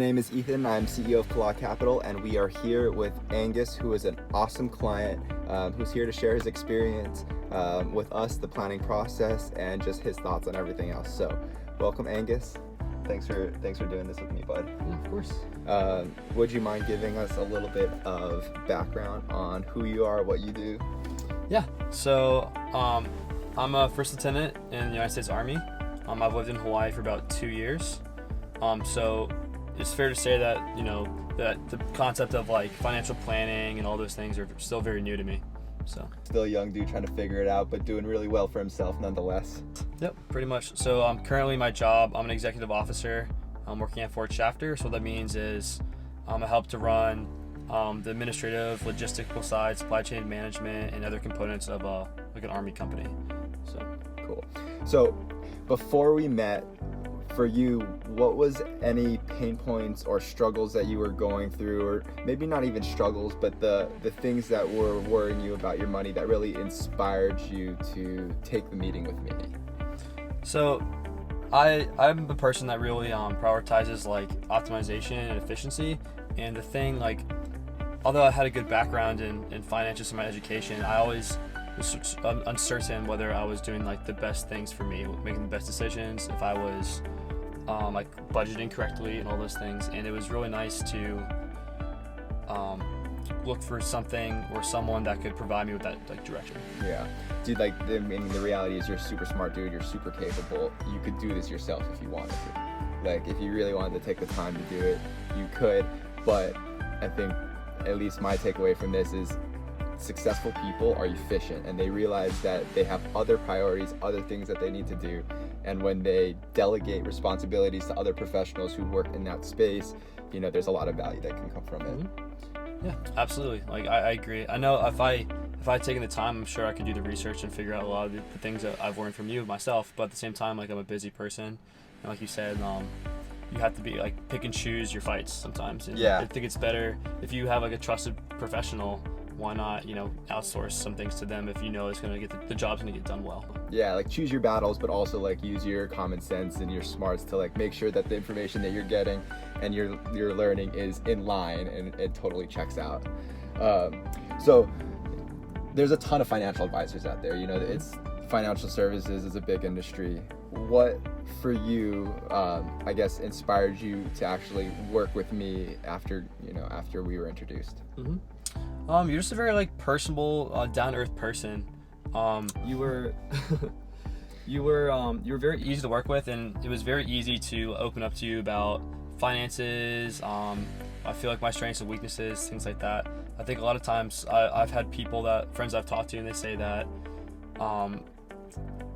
My name is Ethan. I'm CEO of Claw Capital, and we are here with Angus, who is an awesome client who's here to share his experience with us, the planning process, and just his thoughts on everything else. So, welcome, Angus. Thanks for doing this with me, bud. Yeah, of course. Would you mind giving us a little bit of background on who you are, what you do? Yeah. So, I'm a first lieutenant in the United States Army. I've lived in Hawaii for about 2 years. So it's fair to say that, that the concept of like financial planning and all those things are still very new to me. So Still a young dude trying to figure it out, but doing really well for himself nonetheless. Yep, pretty much. So currently my job, I'm an executive officer. I'm working at Fort Shafter. So what that means is I help to run the administrative, logistical side, supply chain management, and other components of like an Army company. So cool. So before we met, for you, what was any pain points or struggles that you were going through, or maybe not even struggles, but the things that were worrying you about your money that really inspired you to take the meeting with me? So I'm the person that really prioritizes like optimization and efficiency. And the thing, like, although I had a good background in finances in my education, I always was uncertain whether I was doing like the best things for me, making the best decisions, if I was like budgeting correctly and all those things. And it was really nice to look for something or someone that could provide me with that like direction. Yeah, dude, like the reality is you're a super smart dude, you're super capable. You could do this yourself if you wanted to. Like, if you really wanted to take the time to do it, you could. But I think at least my takeaway from this is successful people are efficient, and they realize that they have other priorities, other things that they need to do. And when they delegate responsibilities to other professionals who work in that space, there's a lot of value that can come from it. Mm-hmm. Yeah, absolutely. Like, I agree. I know if I'd taken the time, I'm sure I could do the research and figure out a lot of the things that I've learned from you myself. But at the same time, like, I'm a busy person, and like you said, you have to be like pick and choose your fights sometimes. And yeah, I think it's better if you have like a trusted professional. Why not, outsource some things to them if it's going to get the job's going to get done well. Yeah, like choose your battles, but also like use your common sense and your smarts to like make sure that the information that you're getting and you're learning is in line and it totally checks out. So there's a ton of financial advisors out there. It's financial services is a big industry. What for you, I guess, inspired you to actually work with me after we were introduced? Mm-hmm. You're just a very like personable, down-to-earth person. You were very easy to work with, and it was very easy to open up to you about finances. I feel like my strengths and weaknesses, things like that. I think a lot of times I've had friends I've talked to, and they say that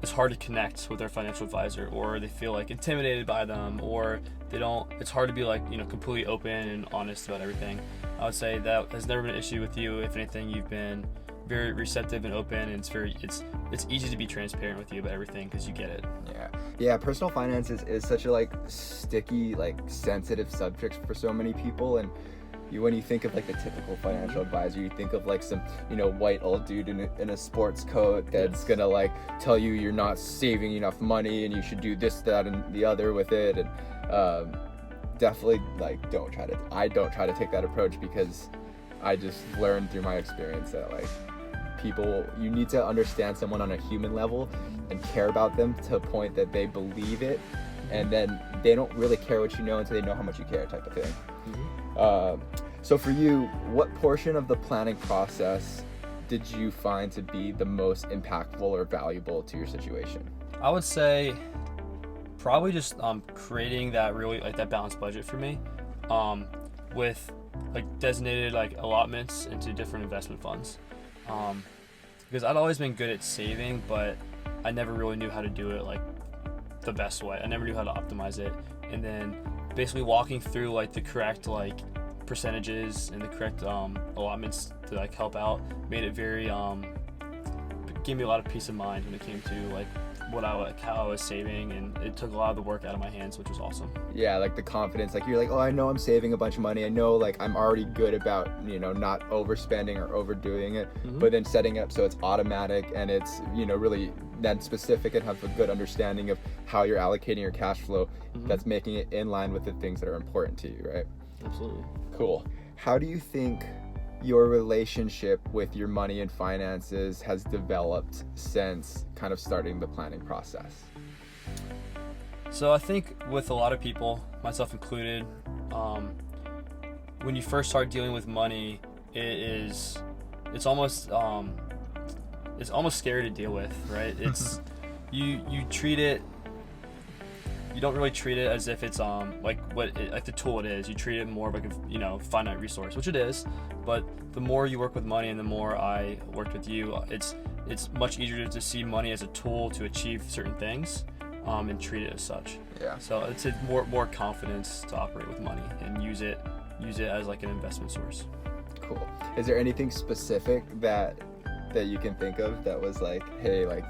it's hard to connect with their financial advisor, or they feel like intimidated by them, or it's hard to be like, completely open and honest about everything. I would say that has never been an issue with you. If anything, you've been very receptive and open, and it's easy to be transparent with you about everything because you get it. Yeah, personal finance is such a like sticky, like sensitive subject for so many people. And when you think of like the typical financial advisor, you think of like some white old dude in a sports coat that's gonna like tell you you're not saving enough money and you should do this, that, and the other with it. And definitely like I don't try to take that approach, because I just learned through my experience that like you need to understand someone on a human level and care about them to a point that they believe it, and then they don't really care what you know until they know how much you care, type of thing. Mm-hmm. So for you, what portion of the planning process did you find to be the most impactful or valuable to your situation? I would say probably just creating that really like that balanced budget for me, with like designated like allotments into different investment funds, because I'd always been good at saving, but I never really knew how to do it like the best way. I never knew how to optimize it, and then basically walking through like the correct like percentages and the correct allotments to like help out made it very gave me a lot of peace of mind when it came to like how I was saving, and it took a lot of the work out of my hands, which was awesome. Yeah, like the confidence, like you're like, oh, I know I'm saving a bunch of money. I know like I'm already good about, not overspending or overdoing it, but then setting it up so it's automatic and it's, really then specific and have a good understanding of how you're allocating your cash flow. That's making it in line with the things that are important to you, right? Absolutely. Cool. How do you think your relationship with your money and finances has developed since kind of starting the planning process? So I think with a lot of people, myself included, when you first start dealing with money, it's almost scary to deal with, right? It's you treat it. You don't really treat it as if it's like the tool it is. You treat it more of like a finite resource, which it is. But the more you work with money and the more I worked with you, it's much easier to see money as a tool to achieve certain things, and treat it as such. Yeah. So it's a more confidence to operate with money and use it as like an investment source. Cool. Is there anything specific that you can think of that was like, hey, like,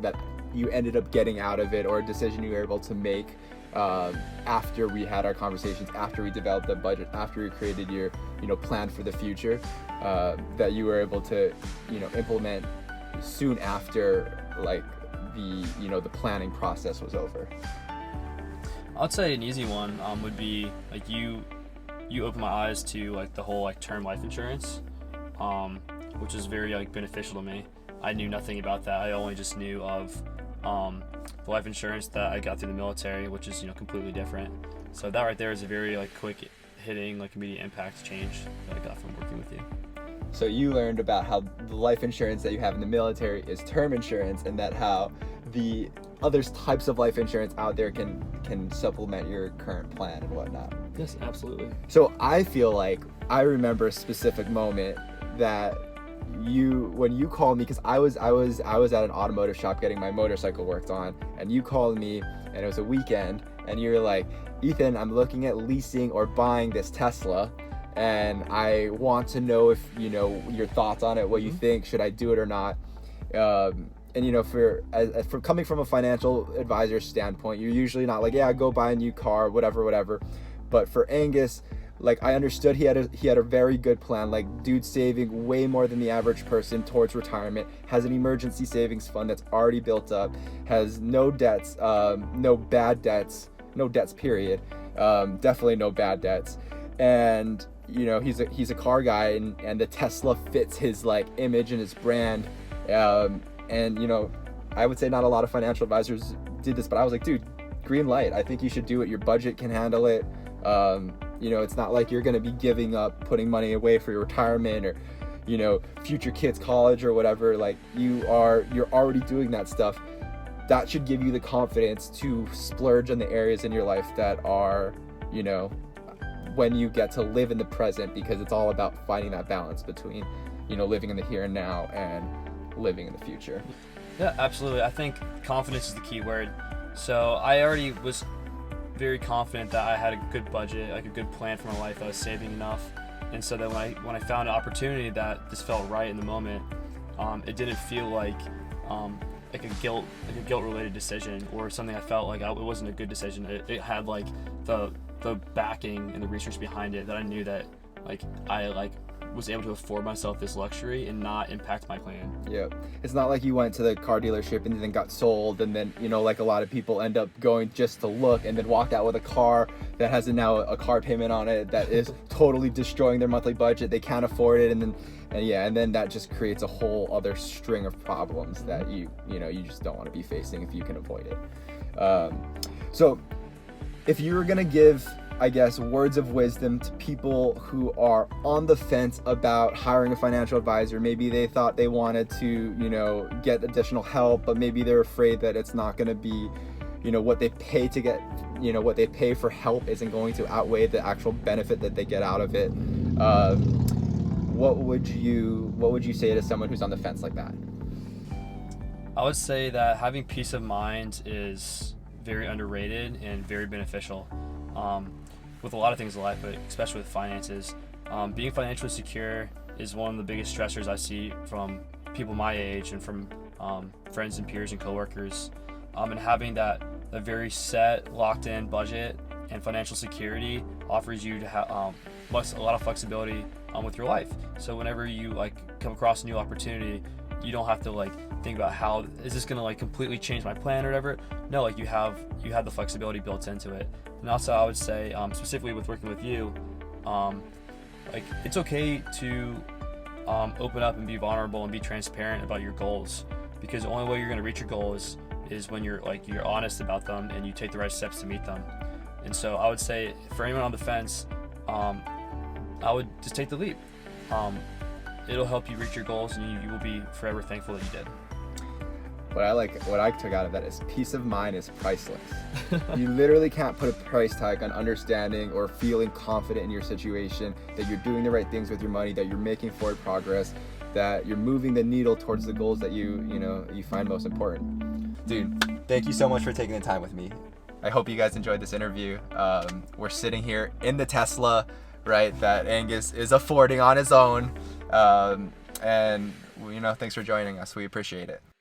that you ended up getting out of it, or a decision you were able to make after we had our conversations, after we developed the budget, after we created your plan for the future, that you were able to implement soon after like the planning process was over? I'd say an easy one would be like you opened my eyes to like the whole like term life insurance, which is very like beneficial to me. I knew nothing about that. I only just knew of the life insurance that I got through the military, which is completely different. So that right there is a very like quick hitting, like immediate impact change that I got from working with you. So you learned about how the life insurance that you have in the military is term insurance, and that how the other types of life insurance out there can supplement your current plan and whatnot. Yes, absolutely. So I feel like I remember a specific moment that when you called me, because I was at an automotive shop getting my motorcycle worked on, and you called me, and it was a weekend, and you were like, Ethan, I'm looking at leasing or buying this Tesla, and I want to know if your thoughts on it, what you think, should I do it or not? And for coming from a financial advisor standpoint, you're usually not like, yeah, go buy a new car, whatever. But for Angus, like, I understood he had a very good plan. Like, dude's saving way more than the average person towards retirement, has an emergency savings fund that's already built up, has no debts, no bad debts, no debts period, definitely no bad debts, and he's a car guy, and the Tesla fits his like image and his brand, and I would say not a lot of financial advisors did this, but I was like, dude, green light. I think you should do it. Your budget can handle it. It's not like you're going to be giving up, putting money away for your retirement or, future kids' college or whatever. Like, you're already doing that stuff. That should give you the confidence to splurge on the areas in your life that are, when you get to live in the present, because it's all about finding that balance between, living in the here and now and living in the future. Yeah, absolutely. I think confidence is the key word. So I already was very confident that I had a good budget, like a good plan for my life. I was saving enough, and so that when I found an opportunity that just felt right in the moment, it didn't feel like a guilt related decision or something. I felt like it wasn't a good decision. It had like the backing and the research behind it that I knew that like I like was able to afford myself this luxury and not impact my plan. Yeah, it's not like you went to the car dealership and then got sold, and then like a lot of people end up going just to look and then walked out with a car that has now a car payment on it that is totally destroying their monthly budget. They can't afford it, and then that just creates a whole other string of problems that you just don't want to be facing if you can avoid it. So if you were gonna give, I guess, words of wisdom to people who are on the fence about hiring a financial advisor, maybe they thought they wanted to, get additional help, but maybe they're afraid that it's not going to be, what they pay to get, what they pay for help isn't going to outweigh the actual benefit that they get out of it. What would you say to someone who's on the fence like that? I would say that having peace of mind is very underrated and very beneficial. With a lot of things in life, but especially with finances. Being financially secure is one of the biggest stressors I see from people my age and from friends and peers and coworkers, and having that a very set, locked-in budget and financial security offers you to have a lot of flexibility with your life. So whenever you like come across a new opportunity, you don't have to like think about how is this gonna like completely change my plan or whatever. No, like you have the flexibility built into it. And also, I would say specifically with working with you, like it's okay to open up and be vulnerable and be transparent about your goals, because the only way you're gonna reach your goals is when you're honest about them and you take the right steps to meet them. And so I would say for anyone on the fence, I would just take the leap. It'll help you reach your goals, and you will be forever thankful that you did. What I took out of that is peace of mind is priceless. You literally can't put a price tag on understanding or feeling confident in your situation, that you're doing the right things with your money, that you're making forward progress, that you're moving the needle towards the goals that you find most important. Dude, thank you so much for taking the time with me. I hope you guys enjoyed this interview. We're sitting here in the Tesla, right, that Angus is affording on his own. And thanks for joining us. We appreciate it.